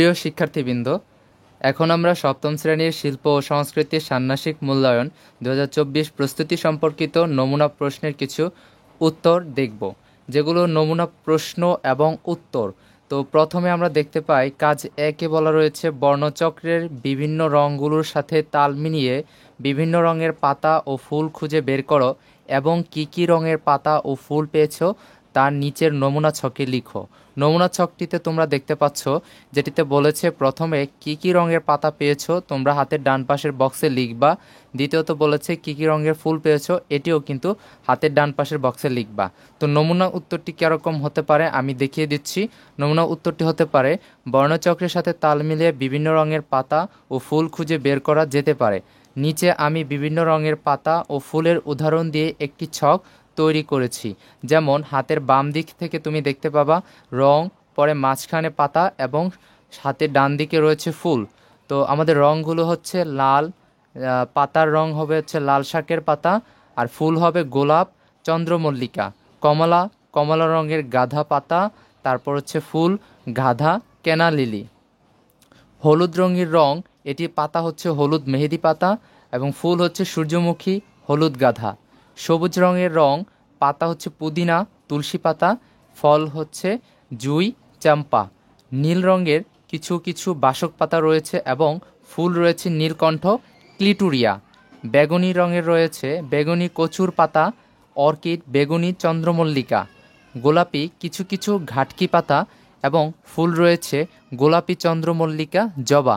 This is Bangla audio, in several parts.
প্রিয় শিক্ষার্থীবৃন্দ, এখন আমরা সপ্তম শ্রেণীর শিল্প ও সংস্কৃতির ষান্মাসিক মূল্যায়ন 2024 প্রস্তুতি সম্পর্কিত নমুনা প্রশ্নের কিছু উত্তর দেখব, যেগুলো নমুনা প্রশ্ন এবং উত্তর। তো প্রথমে আমরা দেখতে পাই কাজ একে বলা রয়েছে বর্ণচক্রের বিভিন্ন রঙগুলোর সাথে তাল মিলিয়ে বিভিন্ন রঙের পাতা ও ফুল খুঁজে বের করো এবং কি কি রঙের পাতা ও ফুল পেয়েছো তার নিচের নমুনা ছকে লিখো। নমুনা ছকটিতে তোমরা দেখতে পাচ্ছ যেটিতে বলেছে প্রথমে কি কি রঙের পাতা পেয়েছো তোমরা হাতের ডান পাশের বক্সে লিখবা। দ্বিতীয়ত বলেছে কি কি রঙের ফুল পেয়েছো, এটিও কিন্তু হাতের ডান পাশের বক্সে লিখবা। তো নমুনা উত্তরটি কীরকম হতে পারে আমি দেখিয়ে দিচ্ছি। নমুনা উত্তরটি হতে পারে বর্ণচক্রের সাথে তাল মিলিয়ে বিভিন্ন রঙের পাতা ও ফুল খুঁজে বের করা যেতে পারে। নিচে আমি বিভিন্ন রঙের পাতা ও ফুলের উদাহরণ দিয়ে একটি ছক তৈরি করেছি। যেমন হাতের বাম দিক থেকে তুমি দেখতে পাবা রং, পরে মাঝখানে পাতা এবং হাতের ডান দিকে রয়েছে ফুল। তো আমাদের রঙগুলো হচ্ছে লাল, পাতার রং হবে হচ্ছে লাল শাকের পাতা, আর ফুল হবে গোলাপ, চন্দ্রমল্লিকা, কমলা, কমলা রঙের গাঁদা পাতা, তারপর হচ্ছে ফুল গাঁদা, কেনা লিলি। হলুদ রঙের রং, এটি পাতা হচ্ছে হলুদ মেহেদি পাতা এবং ফুল হচ্ছে সূর্যমুখী, হলুদ গাঁদা। সবুজ রঙের রং, পাতা হচ্ছে পুদিনা, তুলসী পাতা, ফল হচ্ছে জুঁই, চাম্পা। নীল রঙের কিছু কিছু বাসক পাতা রয়েছে এবং ফুল রয়েছে নীলকণ্ঠ, ক্লিটুরিয়া। বেগুনি রঙের রয়েছে বেগুনি কচুর পাতা, অর্কিড, বেগুনি, চন্দ্রমল্লিকা। গোলাপি কিছু কিছু ঘাটকি পাতা এবং ফুল রয়েছে গোলাপি, চন্দ্রমল্লিকা, জবা।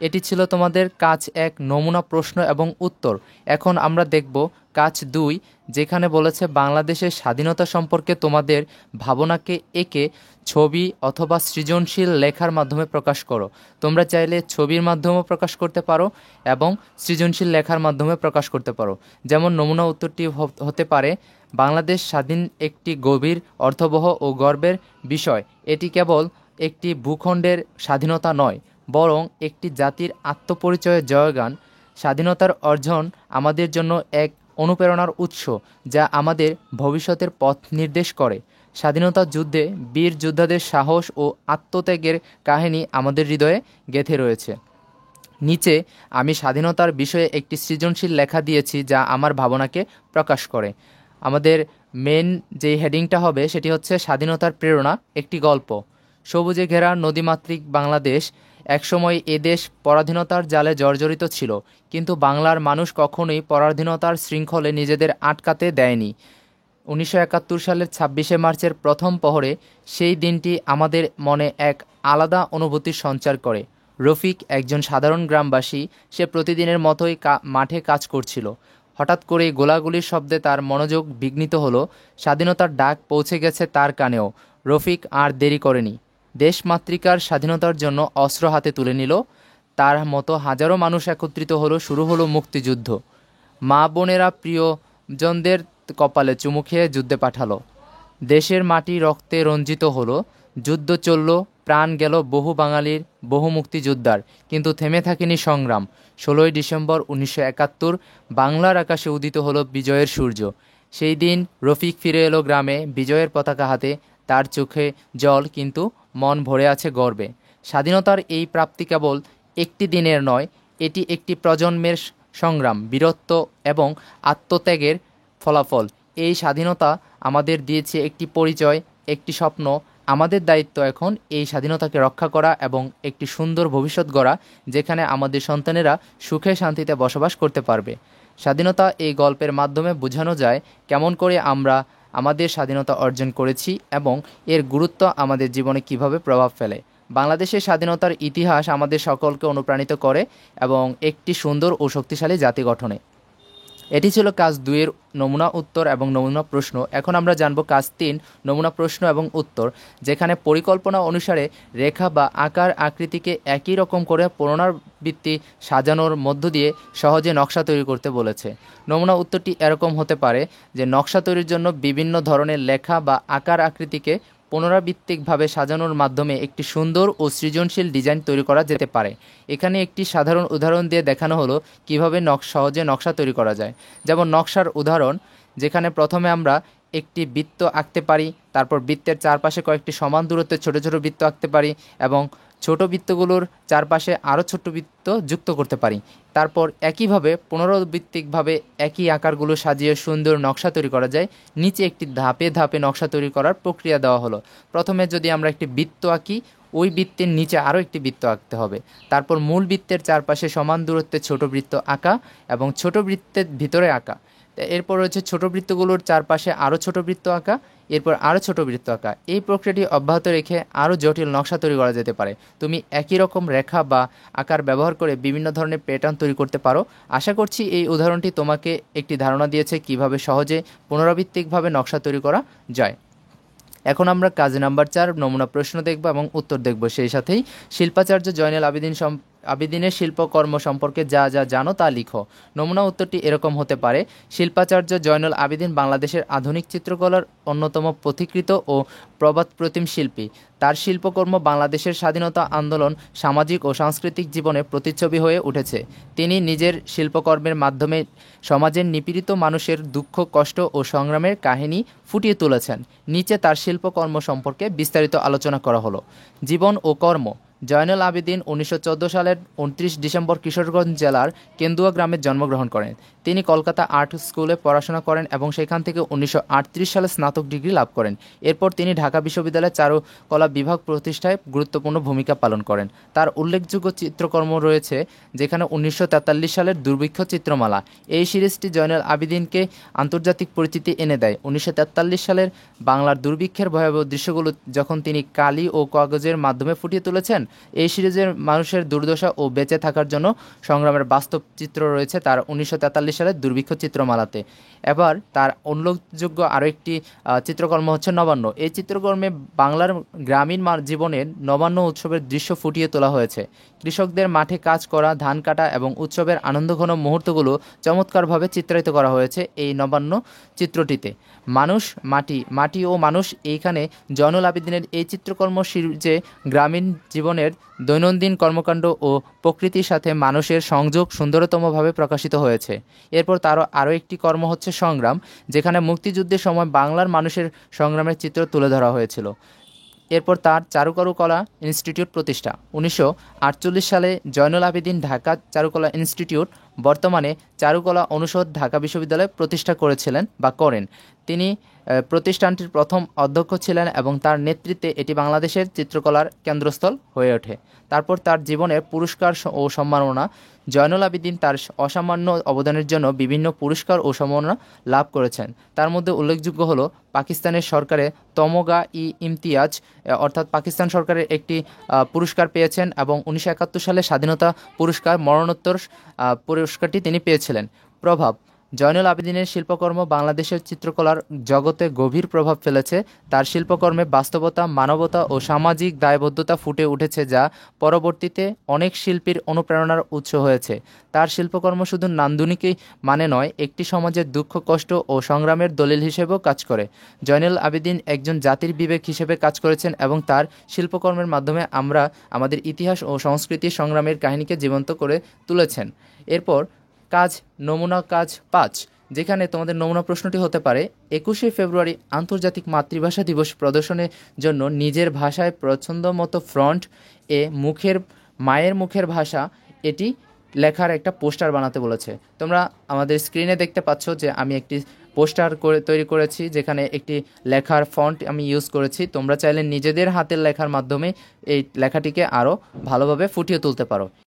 এটি ছিল তোমাদের কাজ 1 নমুনা প্রশ্ন এবং উত্তর। এখন আমরা দেখব কাজ 2, যেখানে বলেছে বাংলাদেশের স্বাধীনতা সম্পর্কে তোমাদের ভাবনাকে এঁকে ছবি অথবা সৃজনশীল লেখার মাধ্যমে প্রকাশ করো। তোমরা চাইলে ছবির মাধ্যমেও প্রকাশ করতে পারো এবং সৃজনশীল লেখার মাধ্যমে প্রকাশ করতে পারো। যেমন নমুনা উত্তরটি হতে পারে বাংলাদেশ স্বাধীন একটি গভীর অর্থবহ ও গর্বের বিষয়। এটি কেবল একটি ভূখণ্ডের স্বাধীনতা নয়, বরং একটি জাতির আত্মপরিচয়ের জয়গান। স্বাধীনতার অর্জন আমাদের জন্য এক অনুপ্রেরণার উৎস, যা আমাদের ভবিষ্যতের পথ নির্দেশ করে। স্বাধীনতা যুদ্ধে বীর যোদ্ধাদের সাহস ও আত্মত্যাগের কাহিনী আমাদের হৃদয়ে গেঁথে রয়েছে। নিচে আমি স্বাধীনতার বিষয়ে একটি সৃজনশীল লেখা দিয়েছি যা আমার ভাবনাকে প্রকাশ করে। আমাদের মেন যে হেডিংটা হবে সেটি হচ্ছে স্বাধীনতার প্রেরণা, একটি গল্প। সবুজে ঘেরা নদীমাতৃক বাংলাদেশ। একসময় এদেশ পরাধীনতার জালে জর্জরিত ছিল, কিন্তু বাংলার মানুষ কখনোই পরাধীনতার শৃঙ্খলে নিজেদের আটকাতে দেয়নি। 1971 সালের 26শে মার্চের প্রথম প্রহরে সেই দিনটি আমাদের মনে এক আলাদা অনুভূতির সঞ্চার করে। রফিক একজন সাধারণ গ্রামবাসী, সে প্রতিদিনের মতোই মাঠে কাজ করছিল। হঠাৎ করেই গোলাগুলির শব্দে তার মনোযোগ বিঘ্নিত হলো। স্বাধীনতার ডাক পৌঁছে গেছে তার কানেও। রফিক আর দেরি করেনি, দেশমাতৃকার স্বাধীনতার জন্য অস্ত্র হাতে তুলে নিল। তার মতো হাজারো মানুষ একত্রিত হলো, শুরু হলো মুক্তিযুদ্ধ। মা বোনেরা প্রিয়জনদের কপালে চুমু খেয়ে যুদ্ধে পাঠালো। দেশের মাটি রক্তে রঞ্জিত হলো। যুদ্ধ চলল, প্রাণ গেল বহু বাঙালির, বহু মুক্তিযোদ্ধার, কিন্তু থেমে থাকেনি সংগ্রাম। 16ই ডিসেম্বর 1971 বাংলার আকাশে উদিত হলো বিজয়ের সূর্য। সেই দিন রফিক ফিরে এলো গ্রামে, বিজয়ের পতাকা হাতে। তার চোখে জল, কিন্তু মন ভরে আছে গর্বে। স্বাধীনতার এই প্রাপ্তি কেবল একটি দিনের নয়, এটি একটি প্রজন্মের সংগ্রাম, বীরত্ব এবং আত্মত্যাগের ফলাফল। এই স্বাধীনতা আমাদের দিয়েছে একটি পরিচয়, একটি স্বপ্ন। আমাদের দায়িত্ব এখন এই স্বাধীনতাকে রক্ষা করা এবং একটি সুন্দর ভবিষ্যৎ গড়া, যেখানে আমাদের সন্তানেরা সুখে শান্তিতে বসবাস করতে পারবে। স্বাধীনতা এই গল্পের মাধ্যমে বোঝানো যায় কেমন করে আমরা আমাদের স্বাধীনতা অর্জন করেছি এবং এর গুরুত্ব আমাদের জীবনে কিভাবে প্রভাব ফেলে। বাংলাদেশের স্বাধীনতার ইতিহাস আমাদের সকলকে অনুপ্রাণিত করে এবং একটি সুন্দর ও শক্তিশালী জাতি গঠনে। এটি ছিল কাজ 2 এর নমুনা উত্তর এবং নমুনা প্রশ্ন। এখন আমরা জানব কাজ 3 নমুনা প্রশ্ন এবং উত্তর, যেখানে পরিকল্পনা অনুসারে রেখা বা আকার আকৃতিকে একই রকম করে পুনরাবৃত্তি সাজানোর মধ্য দিয়ে সহজে নকশা তৈরি করতে বলেছে। নমুনা উত্তরটি এরকম হতে পারে যে নকশা তৈরির জন্য বিভিন্ন ধরনের লেখা বা আকার আকৃতিকে পুনরাবৃত্তিকভাবে সাজানোর মাধ্যমে একটি সুন্দর ও সৃজনশীল ডিজাইন তৈরি করা যেতে পারে। এখানে একটি সাধারণ উদাহরণ দিয়ে দেখানো হলো কিভাবে সহজে নকশা তৈরি করা যায়। যেমন নকশার উদাহরণ, যেখানে প্রথমে আমরা একটি বৃত্ত আঁকতে পারি, তারপর বৃত্তের চারপাশে কয়েকটি সমান দূরত্বের ছোট ছোট বৃত্ত আঁকতে পারি এবং ছোট বৃত্তগুলোর চারপাশে আরও ছোট্ট বৃত্ত যুক্ত করতে পারি। তারপর একইভাবে পুনরাবৃত্তিকভাবে একই আকারগুলো সাজিয়ে সুন্দর নকশা তৈরি করা যায়। নিচে একটি ধাপে ধাপে নকশা তৈরি করার প্রক্রিয়া দেওয়া হলো। প্রথমে যদি আমরা একটি বৃত্ত আঁকি, ওই বৃত্তের নিচে আরও একটি বৃত্ত আঁকতে হবে। তারপর মূল বৃত্তের চারপাশে সমান দূরত্বে ছোট বৃত্ত আঁকা এবং ছোট বৃত্তের ভিতরে আঁকা। এরপর রয়েছে ছোট বৃত্তগুলোর চারপাশে আরও ছোট বৃত্ত আঁকা, এরপর আরও ছোট বৃত্ত আঁকা। এই প্রক্রিয়াটি অব্যাহত রেখে আরও জটিল নকশা তৈরি করা যেতে পারে। তুমি একই রকম রেখা বা আকার ব্যবহার করে বিভিন্ন ধরনের প্যাটার্ন তৈরি করতে পারো। আশা করছি এই উদাহরণটি তোমাকে একটি ধারণা দিয়েছে কিভাবে সহজে পুনরাবৃত্তিকভাবে নকশা তৈরি করা যায়। এখন আমরা কাজ নাম্বার 4 নমুনা প্রশ্ন দেখব এবং উত্তর দেখব। সেই সাথেই শিল্পাচার্য জয়নুল আবেদিনের শিল্পকর্ম সম্পর্কে যা যা জানো তা লিখো। নমুনা উত্তরটি এরকম হতে পারে: শিল্পাচার্য জয়নুল আবেদিন বাংলাদেশের আধুনিক চিত্রকলার অন্যতম পথিকৃত ও প্রবাদপ্রতিম শিল্পী। তার শিল্পকর্ম বাংলাদেশের স্বাধীনতা আন্দোলন, সামাজিক ও সাংস্কৃতিক জীবনে প্রতিচ্ছবি হয়ে উঠেছে। তিনি নিজের শিল্পকর্মের মাধ্যমে সমাজের নিপীড়িত মানুষের দুঃখ, কষ্ট ও সংগ্রামের কাহিনী ফুটিয়ে তুলেছেন। নিচে তার শিল্পকর্ম সম্পর্কে বিস্তারিত আলোচনা করা হলো। জীবন ও কর্ম: জয়নুল আবেদিন 1914 সালের 29 ডিসেম্বর কিশোরগঞ্জ জেলার কেন্দুয়া গ্রামে জন্মগ্রহণ করেন। তিনি কলকাতা আর্ট স্কুলে পড়াশোনা করেন এবং সেখান থেকে 1938 সালে স্নাতক ডিগ্রি লাভ করেন। এরপর তিনি ঢাকা বিশ্ববিদ্যালয়ে চারুকলা বিভাগ প্রতিষ্ঠায় গুরুত্বপূর্ণ ভূমিকা পালন করেন। তার উল্লেখযোগ্য চিত্রকর্ম রয়েছে, যেখানে 1943 সালের দুর্ভিক্ষ চিত্রমালা, এই সিরিজটি জয়নুল আবেদিনকে আন্তর্জাতিক পরিচিতি এনে দেয়। 1943 সালের বাংলার দুর্ভিক্ষের ভয়াবহ দৃশ্যগুলো যখন তিনি কালি ও কাগজের মাধ্যমে ফুটিয়ে তুলেছেন, এই সিরিজের মানুষের দুর্দশা ও বেঁচে থাকার জন্য সংগ্রামের বাস্তব চিত্র রয়েছে তার 1943 সালের দুর্ভিক্ষ চিত্রমালাতে। এবার তার উল্লেখযোগ্য আরও একটি চিত্রকর্ম হচ্ছে নবান্ন। এই চিত্রকর্মে বাংলার গ্রামীণ জীবনের নবান্ন উৎসবের দৃশ্য ফুটিয়ে তোলা হয়েছে। কৃষকদের মাঠে কাজ করা, ধান কাটা এবং উৎসবের আনন্দঘন মুহূর্তগুলো চমৎকারভাবে চিত্রায়িত করা হয়েছে এই নবান্ন চিত্রটিতে। মানুষ, মাটি ও মানুষ, এইখানে জয়নুল আবেদিনের এই চিত্রকর্ম সিরিজে গ্রামীণ জীবনের দৈনন্দিন কর্মকাণ্ড ও প্রকৃতির সাথে মানুষের সংযোগ সুন্দরতমভাবে প্রকাশিত হয়েছে। এরপর তারও আরও একটি কর্ম হচ্ছে সংগ্রাম, যেখানে মুক্তিযুদ্ধের সময় বাংলার মানুষের সংগ্রামের চিত্র তুলে ধরা হয়েছিল। এরপর তার চারুকলা ইনস্টিটিউট প্রতিষ্ঠা। 1948 সালে জয়নুল আবেদিন ঢাকা চারুকলা ইনস্টিটিউট, বর্তমানে চারুকলা অনুষদ, ঢাকা বিশ্ববিদ্যালয় প্রতিষ্ঠা করেন। তিনি প্রতিষ্ঠানটির প্রথম অধ্যক্ষ ছিলেন এবং তার নেতৃত্বে এটি বাংলাদেশের চিত্রকলার কেন্দ্রস্থল হয়ে ওঠে। তারপর তার জীবনের পুরস্কার ও সম্মাননা: জয়নুল আবেদিন তার অসামান্য অবদানের জন্য বিভিন্ন পুরস্কার ও সম্মাননা লাভ করেছেন। তার মধ্যে উল্লেখযোগ্য হলো পাকিস্তানের সরকারের তমগা-ই-ইমতিয়াজ অর্থাৎ পাকিস্তান সরকারের একটি পুরস্কার পেয়েছেন এবং 1971 সালে স্বাধীনতা পুরস্কার মরণোত্তর পুরস্কারটি তিনি পেয়েছিলেন। প্রভাব: জয়নুল আবেদিনের শিল্পকর্ম বাংলাদেশের চিত্রকলার জগতে গভীর প্রভাব ফেলেছে। তার শিল্পকর্মে বাস্তবতা, মানবতা ও সামাজিক দায়বদ্ধতা ফুটে উঠেছে, যা পরবর্তীতে অনেক শিল্পীর অনুপ্রেরণার উৎস হয়েছে। তার শিল্পকর্ম শুধু নান্দনিকই মানে নয়, একটি সমাজের দুঃখ, কষ্ট ও সংগ্রামের দলিল হিসেবেও কাজ করে। জয়নুল আবেদিন একজন জাতির বিবেক হিসেবে কাজ করেছেন এবং তার শিল্পকর্মের মাধ্যমে আমরা আমাদের ইতিহাস ও সংস্কৃতির সংগ্রামের কাহিনীকে জীবন্ত করে তুলেছেন। এরপর নমুনা কাজ 5, যেখানে তোমাদের নমুনা প্রশ্নটি হতে পারে: 21শে ফেব্রুয়ারি আন্তর্জাতিক মাতৃভাষা দিবস প্রদর্শনের জন্য নিজের ভাষায় পছন্দমতো ফন্ট এ মায়ের মুখের ভাষা এটি লেখার একটা পোস্টার বানাতে বলেছে। তোমরা আমাদের স্ক্রিনে দেখতে পাচ্ছ যে আমি একটি পোস্টার তৈরি করেছি, যেখানে একটি লেখার ফন্ট আমি ইউজ করেছি। তোমরা চাইলে নিজেদের হাতের লেখার মাধ্যমে এই লেখাটিকে আরও ভালোভাবে ফুটিয়ে তুলতে পারো।